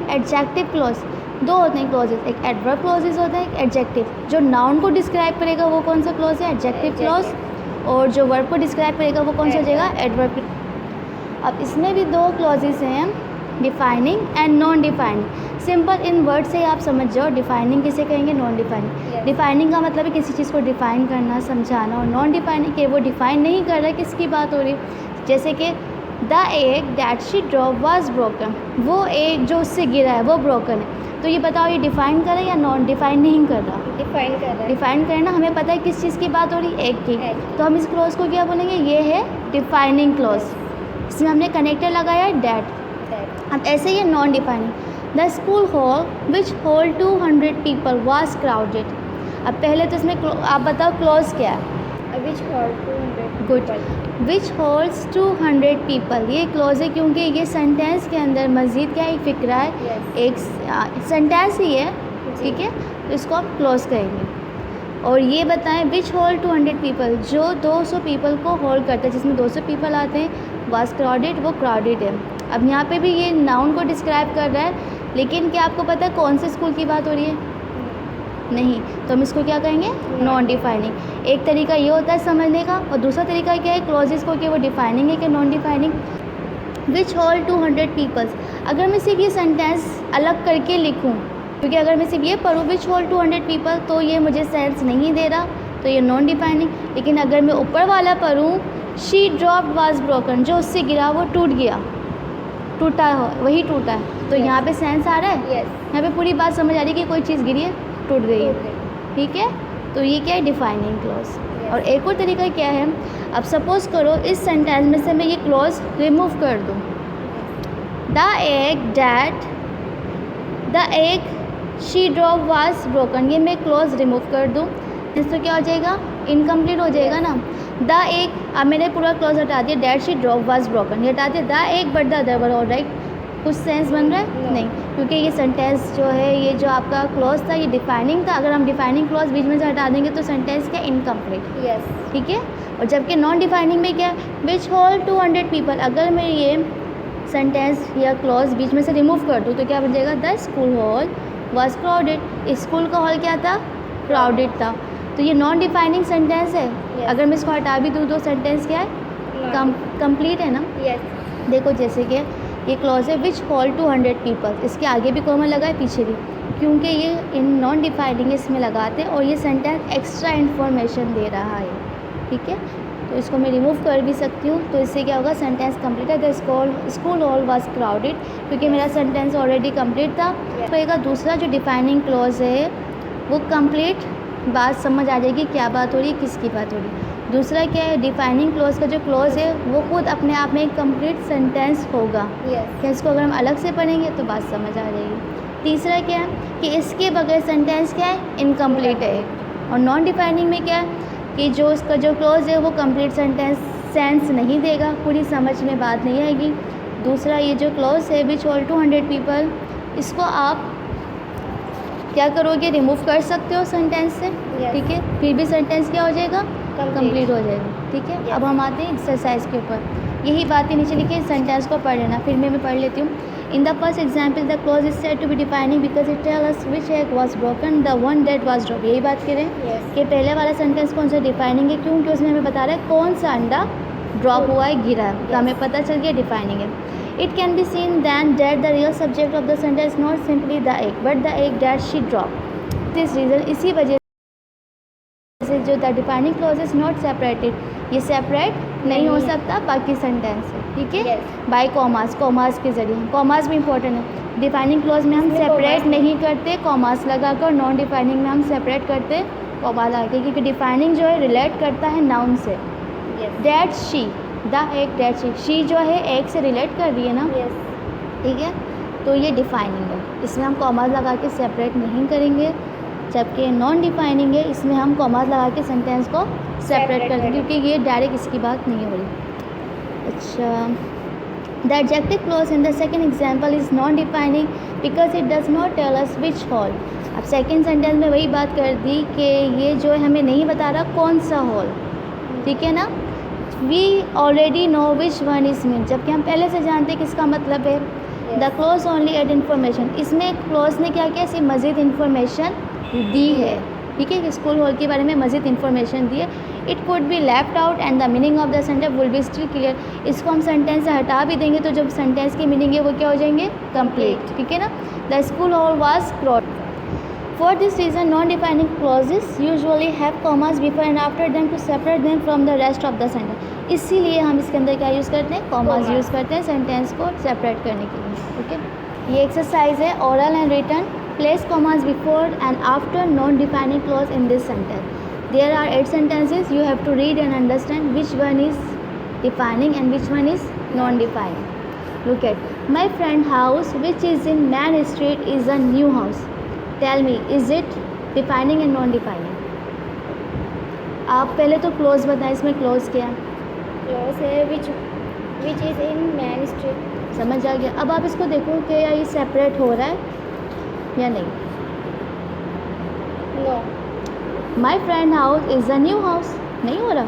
Adjective clause, दो होते हैं क्लॉजेस, एक एडवर्ब क्लॉजेस होता है, एक एडजेक्टिव। जो नाउन को डिस्क्राइब करेगा वो कौन सा क्लॉज है? Adjective clause. और जो वर्ब को डिस्क्राइब करेगा वो कौन सा हो जाएगा? एडवर्ब। अब इसमें भी दो क्लॉजेस हैं, defining and non defining. Simple in word से आप समझ जाओ, डिफाइनिंग किसे कहेंगे? Non defining. डिफाइनिंग का मतलब है किसी चीज़ को डिफाइन करना, समझाना। और नॉन डिफाइनिंग के वो डिफाइन नहीं कर रहा है, किसकी बात हो रही है? जैसे कि the egg that she drop was broken, वो एग जो उससे गिरा है वो ब्रोकन है। तो ये बताओ, ये डिफाइन कर रहा है या नॉन डिफाइन नहीं कर रहा? डिफाइन कर रहा है। डिफाइन करना, हमें पता है किस चीज़ की बात हो रही है? एग की। तो हम इस क्लॉज को क्या बोलेंगे? ये है डिफाइनिंग क्लॉज। इसमें हमने कनेक्टर लगाया है डैट। अब ऐसे ही है non defining. The school hall which hold 200 people was crowded. अब पहले तो इसमें आप बताओ क्लॉज क्या है? विच होल्ड 200 गुड, विच होल्ड्स 200 पीपल, ये क्लॉज है क्योंकि ये सेंटेंस के अंदर मज़ीद क्या एक फ़िक्रा है। Yes. एक सेंटेंस ही है, ठीक है, तो इसको आप क्लॉज कहेंगे। और ये बताएं विच होल्ड 200 पीपल, जो 200 पीपल को होल्ड करता है, जिसमें 200 पीपल आते हैं। वाज क्राउडेड, वो क्राउडेड है। अब यहाँ पे भी ये नाउन को डिस्क्राइब कर रहा है, लेकिन क्या आपको पता है कौन से स्कूल की बात हो रही है? नहीं, तो हम इसको क्या कहेंगे? Non defining. एक तरीका ये होता है समझने का, और दूसरा तरीका क्या है क्लॉजेस को, कि वो डिफाइनिंग है कि non defining. Which hold 200 peoples, अगर मैं सिर्फ ये सेंटेंस अलग करके लिखूं, क्योंकि अगर मैं सिर्फ ये पढ़ूँ विच होल्ड 200 पीपल, तो ये मुझे सेंस नहीं दे रहा, तो ये नॉन डिफाइनिंग। लेकिन अगर मैं ऊपर वाला पढ़ूँ, शी ड्रॉप्ड वाज ब्रोकन, जो उससे गिरा वो टूट गया, टूटा हो वही टूटा है, तो यहाँ पे सेंस आ रहा है। यहाँ पे पूरी बात समझ आ रही है कि कोई चीज़ गिरी है, टूट गई है, ठीक है। तो ये क्या है? Defining clause. और एक और तरीका क्या है, अब सपोज करो इस सेंटेंस में से मैं ये क्लॉज रिमूव कर दूँ, the egg she drop was broken, ये मैं क्लॉज रिमूव कर दूँ, तो क्या हो जाएगा? इनकम्प्लीट हो जाएगा ना। द एग, अब मैंने पूरा क्लॉज हटा दिया, that she drop was broken, ये हटा दिया। The egg but the other were, all right, कुछ सेंस बन रहा है? नहीं, क्योंकि ये सेंटेंस जो है, ये जो आपका क्लॉज था ये डिफाइनिंग था। अगर हम डिफाइनिंग क्लॉज बीच में से हटा देंगे तो सेंटेंस क्या? इनकम्प्लीट। ठीक है। और जबकि नॉन डिफाइनिंग में क्या? विच होल्ड 200 पीपल, अगर मैं ये सेंटेंस या क्लॉज बीच में से रिमूव कर दूँ तो क्या बन जाएगा? The school hall was crowded, school का हॉल क्या था? क्राउडेड था। तो ये नॉन डिफाइनिंग सेंटेंस है। अगर मैं इसको हटा भी दूँ तो सेंटेंस क्या है? कंप्लीट है ना। देखो जैसे कि ये क्लॉज है विच होल्ड 200 पीपल, इसके आगे भी कॉमा लगा है, पीछे भी, क्योंकि ये इन नॉन डिफाइनिंग इसमें लगाते हैं और ये सेंटेंस एक्स्ट्रा इन्फॉर्मेशन दे रहा है, ठीक है। तो इसको मैं रिमूव कर भी सकती हूँ, तो इससे क्या होगा? सेंटेंस कंप्लीट है। The school hall was crowded, क्योंकि मेरा सेंटेंस ऑलरेडी कंप्लीट था। तो दूसरा जो डिफाइनिंग क्लॉज है वो कंप्लीट बात समझ आ जाएगी, क्या बात हो रही है, किसकी बात हो रही है। दूसरा क्या है? डिफाइनिंग क्लॉज का जो क्लॉज है वो खुद अपने आप में एक कंप्लीट सेंटेंस होगा। क्या इसको अगर हम अलग से पढ़ेंगे तो बात समझ आ जाएगी। तीसरा क्या है कि इसके बगैर सेंटेंस क्या है? इनकम्प्लीट है। और नॉन डिफाइनिंग में क्या है कि जो इसका जो क्लॉज है वो कंप्लीट सेंस नहीं देगा, पूरी समझ में बात नहीं आएगी। दूसरा ये जो क्लॉज है विच होल्ड 200 पीपल, इसको आप क्या करोगे? रिमूव कर सकते हो सेंटेंस से, ठीक है, फिर भी सेंटेंस क्या हो जाएगा? कंप्लीट हो जाएगा, ठीक है। अब हम आते हैं एक्सरसाइज के ऊपर। यही बातें नीचे लिखी, सेंटेंस को पढ़ लेना, फिर मैं पढ़ लेती हूँ। In the first example the clause is said to be defining because it tell us which egg was broken, the one that was drop. यही बात करें कि पहले वाला सेंटेंस कौन सा डिफाइनिंग है, क्योंकि उसमें हमें बता रहा है कौन सा अंडा ड्रॉप हुआ है, गिरा है, तो हमें पता चल गया डिफाइनिंग है। It can be seen then that the real subject of the sentence not simply the egg but the egg that she drop. This reason, इसी वजह से जो the defining clause is not separated, ये separate नहीं हो सकता बाकी sentence से, ठीक है, बाय कॉमास, कॉमास के जरिए। कॉमास भी इंपॉर्टेंट है। डिफाइनिंग क्लॉज में हम सेपरेट नहीं करते कॉमास लगाकर, नॉन डिफाइनिंग में हम सेपरेट करते कॉमा लगा के, क्योंकि डिफाइनिंग जो है रिलेट करता है नाउन से। That she, the egg that she जो है एग से रिलेट कर रही है ना, ठीक है, तो ये डिफाइनिंग है, इसमें हम कॉमास लगा के सेपरेट नहीं करेंगे। जबकि नॉन डिफाइनिंग है, इसमें हम कॉमास लगा के सेंटेंस को सेपरेट कर देंगे, क्योंकि ये डायरेक्ट इसकी बात नहीं हो रही। अच्छा, the adjective clause in the second example is non defining because it does not tell us which hall. अब सेकंड सेंटेंस में वही बात कर दी कि ये जो है हमें नहीं बता रहा कौन सा हॉल, ठीक है ना। We already know which one is mean, जबकि हम पहले से जानते हैं किसका मतलब है। The clause only add information, इसमें क्लोज ने क्या किया, सिर्फ मज़ीद इन्फॉर्मेशन दी है, ठीक है, कि स्कूल हॉल के बारे में मज़ीद इन्फॉर्मेशन दी है. It could be left out and the meaning of the sentence will be still clear. इसको हम सेंटेंस से हटा भी देंगे तो जब सेंटेंस की मीनिंग है वो क्या हो जाएंगे, कंप्लीट, ठीक है ना. The school hall was close. For this reason, non-defining clauses usually have commas before and after them to separate them from the rest of the sentence. इसीलिए हम इसके अंदर क्या यूज़ करते हैं, commas यूज़ करते हैं सेंटेंस को सेपरेट करने के लिए. ओके, ये एक्सरसाइज है oral and written. Place commas before and after non-defining clause in this sentence. There are 8 sentences. You have to read and understand which one is defining and which one is non-defining. Look at my friend house, which is in Main Street, is a new house. Tell me, is it defining and non-defining? आप पहले तो close बताएं, इसमें close क्या है, close है which is in man street. समझ आ गया. अब आप इसको देखो कि ये सेपरेट हो रहा है या नहीं. No. My friend house is a new house, नहीं हो रहा.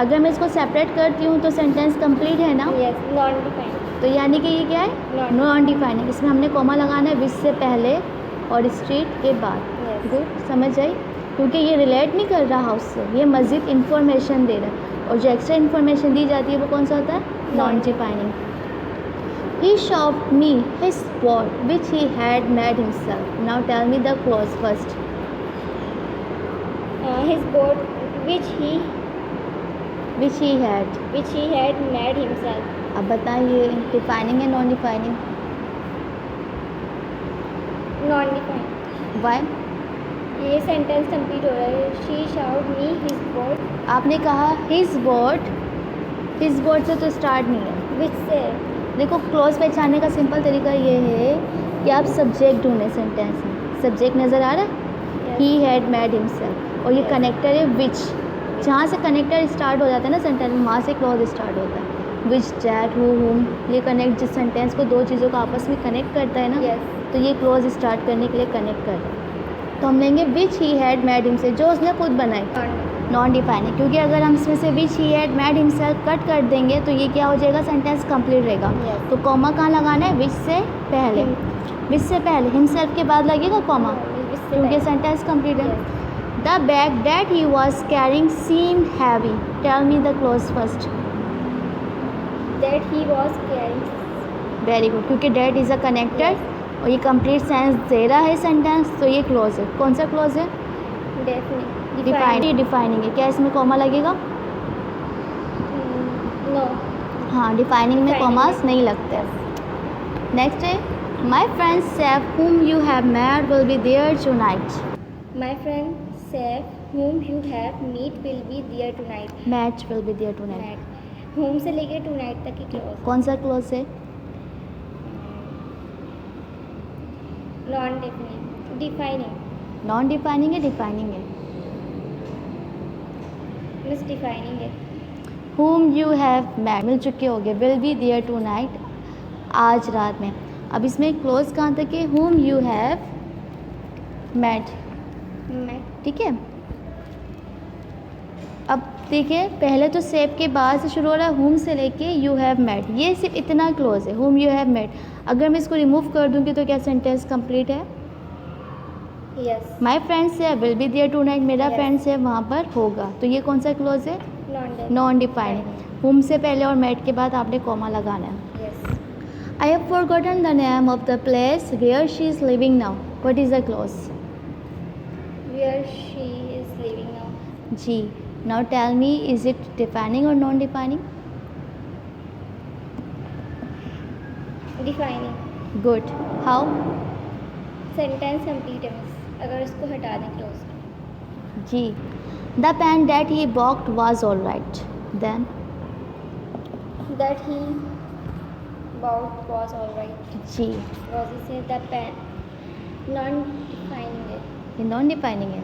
अगर मैं इसको सेपरेट करती हूँ तो सेंटेंस कंप्लीट है ना. Yes, non defined. तो यानी कि ये क्या है, नॉन डिफाइनिंग. इसमें हमने कॉमा लगाना है विच से पहले और स्ट्रीट के बाद. Yes. गुड, समझ आई. क्योंकि ये रिलेट नहीं कर रहा हाउस से, ये मज़ीद इन्फॉर्मेशन दे रहा है, और जो एक्स्ट्रा इन्फॉर्मेशन दी जाती है वो कौन सा होता है, non defining. He showed me his boat which he had made himself. Now tell me the clause first. His boat which he had made himself. अब बताइए डिफाइनिंग है non defining. Non defined. Why. ये sentence complete हो रहा है. She showed me his boat. आपने कहा his boat से तो स्टार्ट नहीं है. विच से. देखो क्लोज पहचानने का सिंपल तरीका ये है कि आप सब्जेक्ट ढूंढें सेंटेंस में. सब्जेक्ट नज़र आ रहा है, ही हैड मेड हिमसेल्फ, और ये कनेक्टर है विच. जहाँ से कनेक्टर स्टार्ट हो जाता है ना सेंटेंस में, वहाँ से क्लोज स्टार्ट होता है. विच, डैट, हु, हुम, ये कनेक्ट जिस सेंटेंस को दो चीज़ों को आपस में कनेक्ट करता है ना, यस. तो ये क्लोज स्टार्ट करने के लिए कनेक्ट कर रहा है. तो हम लेंगे विच ही हैड मेड हिमसेल्फ, जो उसने खुद बनाई, नॉन डिफाइनिंग. क्योंकि अगर हम इसमें से which he had made himself cut कर देंगे तो ये क्या हो जाएगा, सेंटेंस कंप्लीट रहेगा. Yes. तो कॉमा कहाँ लगाना है, विच से पहले. विच से पहले हिमसेल्फ के बाद लगेगा कॉमा, क्योंकि सेंटेंस कंप्लीट है. The bag that he was carrying seemed heavy. Tell me the clause first. That he was carrying. Very good, क्योंकि डेट इज़ अ कनेक्टेड और ये कंप्लीट सेंस दे रहा है सेंटेंस, तो ये क्लोज है. कौन सा क्लोज है, डिफाइनिंग है. क्या इसमें कॉमा लगेगा, नो. हाँ, डिफाइनिंग में कॉमास नहीं लगते. नेक्स्ट है my friend safe whom you have met will be there tonight. My friend safe whom you have meet will be there tonight. Match will be there tonight. Home से लेके to night तक की close. कौन सा close है, non defining. Defining. Non defining है, defining है. Miss defining है. whom you have met मिल चुके हो गए, will be there tonight, आज रात में. अब इसमें क्लोज कहाँ तक है, whom you have met, मैं. ठीक है. अब देखिए पहले तो सेफ के बाद से शुरू हो रहा है, whom से लेके you have met, ये सिर्फ इतना क्लोज है, whom you have met. अगर मैं इसको रिमूव कर दूँगी तो क्या सेंटेंस कंप्लीट है. Yes. My friend say will be there tonight, मेरा Yes. फ्रेंड से वहाँ पर होगा, तो ये कौन सा क्लोज है, नॉन. Non defining. whom से पहले और met के बाद आपने कॉमा लगाना है. Yes. I have forgotten the name of the place where she is living now. What is the clause? Where she is living now. G. Now tell me, is it defining or non-defining? Defining. Good. How? Sentence complete है miss, अगर इसको हटा दें close. G. The pen that he bought was all right. Then that he bought was all right. G. Was say the pen. Non defining है. ये non-defining है.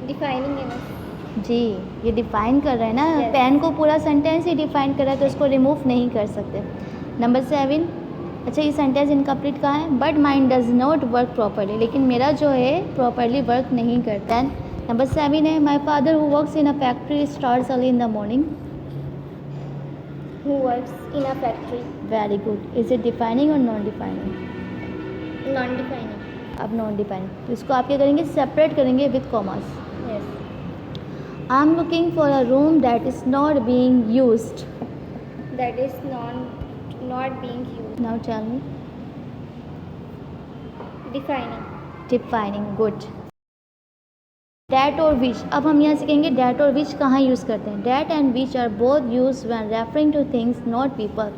Defining है miss. जी, ये डिफाइन कर रहा है ना, Yes. पेन को पूरा सेंटेंस ही डिफाइन कर रहा है, तो इसको रिमूव नहीं कर सकते. नंबर 7. अच्छा, ये सेंटेंस इनकम्प्लीट कहाँ है, but mind does not work properly, लेकिन मेरा जो है प्रॉपरली वर्क नहीं करता है. नंबर 7 है my father who works in a factory starts early in the morning. who works in a factory. Very good. Is it defining or non defining? Non-defining. अब non defining, तो इसको आप क्या करेंगे, सेपरेट करेंगे with commas. Yes. I am looking for a room that is not being used. That is not being used. Now tell me. Defining. Defining. Good. That और which. अब हम यहाँ सीखेंगे डैट और विच कहाँ यूज़ करते हैं. That and which are both use when referring to things not people.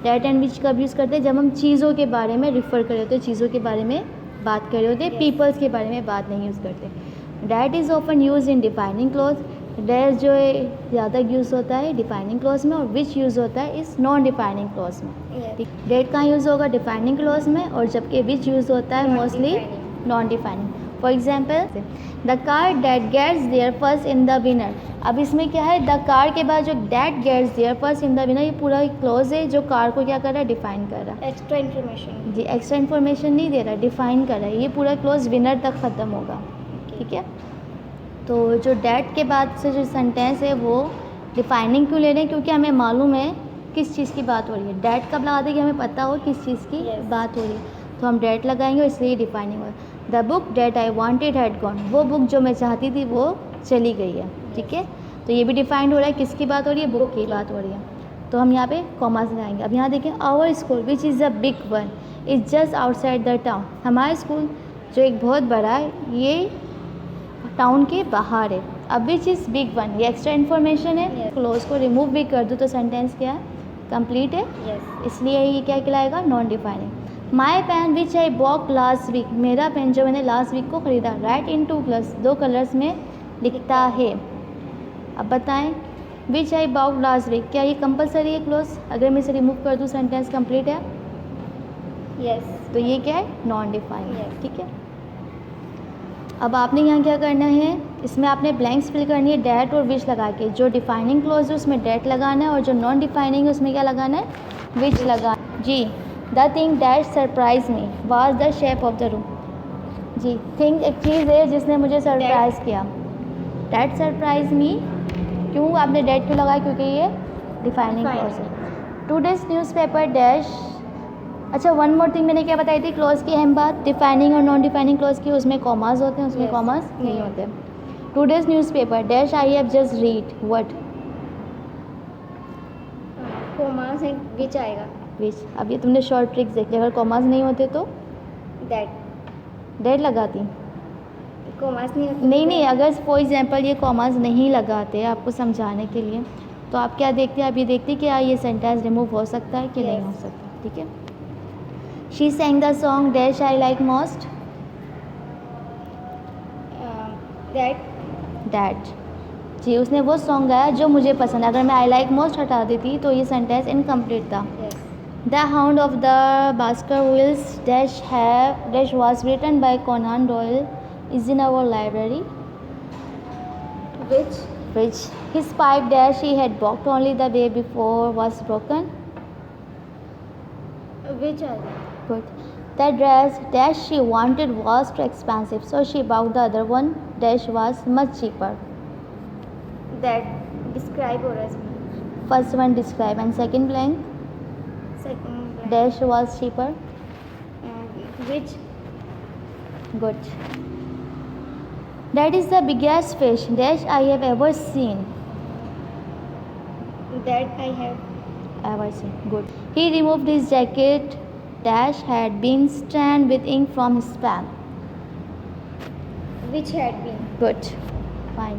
That and which कब यूज़ करते हैं, जब हम चीज़ों के बारे में रिफ़र कर रहे होते हैं, चीज़ों के बारे में बात कर रहे होते हैं, Yes. पीपल्स के बारे में बात नहीं यूज़ करते. That is often use in defining clause. That जो है ज़्यादा यूज़ होता है डिफाइनिंग क्लॉज में, और विच यूज़ होता है इस नॉन डिफाइनिंग क्लॉज में. Yes. डेट कहाँ यूज़ होगा, डिफाइनिंग क्लॉज में, और जबकि विच यूज़ होता है mostly Non-defining. Non defining. For example, the car that gets there first in the winner. अब इसमें क्या है, द कार के बाद जो that gets there first in the winner, ये पूरा एक क्लॉज है जो कार को क्या कर रहा है, डिफाइन कर रहा है. Extra information. जी, एक्स्ट्रा इन्फॉर्मेशन नहीं दे रहा है, डिफाइन कर रहा है. ये पूरा क्लॉज विनर तक ख़त्म होगा. ठीक है. तो जो डेट के बाद से जो सेंटेंस है वो डिफाइनिंग क्यों ले रहे हैं, क्योंकि हमें मालूम है किस चीज़ की बात हो रही है. डेट कब लगाते हैं कि हमें पता हो किस चीज़ की Yes. बात हो रही है, तो हम डेट लगाएंगे और इसलिए डिफाइनिंग हो. The book that I wanted had gone. वो बुक जो मैं चाहती थी वो चली गई है. ठीक है. तो ये भी डिफाइंड हो रहा है, किसकी बात हो रही है, बुक की बात हो रही है. तो हम यहाँ पे कॉमास लगाएंगे. अब यहाँ देखें, our school which is a big one is just outside the town. हमारा स्कूल जो एक बहुत बड़ा है ये टाउन के बाहर है. अब विच इज़ बिग वन, ये एक्स्ट्रा इन्फॉर्मेशन है. Yes. क्लोज को रिमूव भी कर दूँ तो सेंटेंस क्या है, कंप्लीट है. Yes. इसलिए ये क्या कहलाएगा, non defining. My pen which I बॉक last week. मेरा पेन जो मैंने लास्ट वीक को ख़रीदा. राइट इन 2 कलर्स. 2 कलर्स में लिखता है. अब बताएं, विच आई बॉक लास्ट वीक, क्या ये कंपलसरी है क्लोज. अगर मैं इसे रिमूव कर दूँ सेंटेंस कंप्लीट है. Yes. तो ये क्या है, नॉन डिफाइनिंग. Yes. ठीक है. अब आपने यहाँ क्या करना है, इसमें आपने ब्लैंक्स फिल करनी है डैट और विच लगा के. जो डिफाइनिंग क्लॉज है उसमें डैट लगाना है, और जो नॉन डिफाइनिंग है उसमें क्या लगाना है, विच लगा. जी. The thing that surprise me was the shape of the room. जी, थिंग एक चीज़ है जिसने मुझे सरप्राइज किया. That surprise me. क्यों आपने डैट क्यों लगाया, क्योंकि ये डिफाइनिंग क्लॉज है. Today's newspaper dash. अच्छा, वन मोर थिंग मैंने क्या बताई थी क्लॉज की अहम बात, डिफाइनिंग और नॉन डिफाइनिंग क्लॉज की. उसमें कॉमास होते हैं, उसमें Yes. कॉमास नहीं नहीं होते. Today's newspaper dash I have just read what. Commas and which आएगा. विच. अब ये तुमने शॉर्ट ट्रिक्स देख ली. अगर कॉमास नहीं होते तो That. डेट लगाती. Commas नहीं होते. नहीं, अगर फॉर एग्जांपल ये कॉमास नहीं लगाते आपको समझाने के लिए, तो आप क्या देखते हैं, आप ये देखते हैं कि ये सेंटेंस रिमूव हो सकता है कि नहीं Yes. हो सकता. ठीक है. She sang the song dash I like most. That. That. जी, उसने वो सॉन्ग गाया जो मुझे पसंद है. अगर मैं आई लाइक मोस्ट हटा देती तो ये सेंटेंस इनकम्प्लीट था. Yes. The hound of the Baskervilles dash was written by Conan Doyle is in our library. Which. Which his pipe dash he had bought only the day before was broken. Which आएगा. Good. The dress dash she wanted was too expensive, so she bought the other one dash was much cheaper. That. Describe हो रहा है इसमें. First one describe and second blank Second. dash was cheaper. Which. Good. That is the biggest fish dash I have ever seen. That I have. Good. He removed his jacket dash had been stained with ink from his pen. Which had been. Good. Fine.